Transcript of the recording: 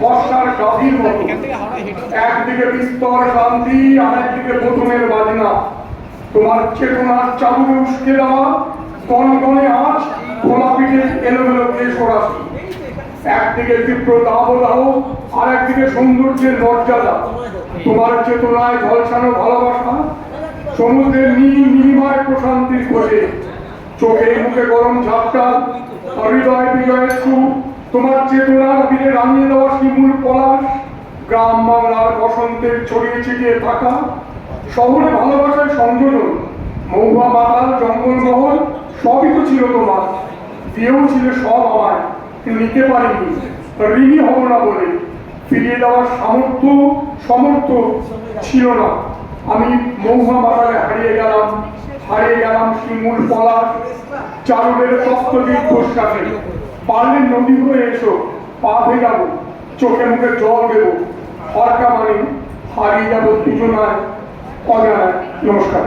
বর্ষার গাভীর মতো, একদিকে বিস্তর ক্লান্তি, আরেকদিকে বোতনের বাজনা। তোমার চেতনার চাবুকে উস্কে দেওয়া কনকনে আঁচ, খোলা পিঠে এলোমেলো কেশরাশি। একদিকে তীব্র দাবদাহ, আর একদিকে সৌন্দর্যের মর্যাদা। তোমার চেতনায় ঝলসানো ভালোবাসা, সমুদ্রের নীলিমায় প্রশান্তির খোঁজে। চোখে মুখে গরম ঝাপটা, হৃদয় বিজয়ের সুর। তোমার চেতনার দিনে রাঙিয়ে দেওয়া শিমুল পলাশ, গ্রাম বাংলার বসন্তের ছড়িয়ে ছিটিয়ে থাকা। শহরে ভালোবাসার সংযোজন, মহুয়া মাতাল, জঙ্গলমহল, সবই তো ছিল তোমার। দিয়েও ছিল সব আমায়, নিতে পারিনি, ঋণী হব না বলে। ফিরিয়ে দেওয়ার সমর্থ ছিল না। আমি মহুয়া মাতালে হারিয়ে গেলাম শিমুল পলাশ, চারণের তপ্ত দীর্ঘশ্বাসে। পারলে নদী হয়ে এসো, পা ভেজাবো, চোখে মুখে জল দেবো। হরকা মানে হারিয়ে যাবো দুজনায়, অজানায়। নমস্কার।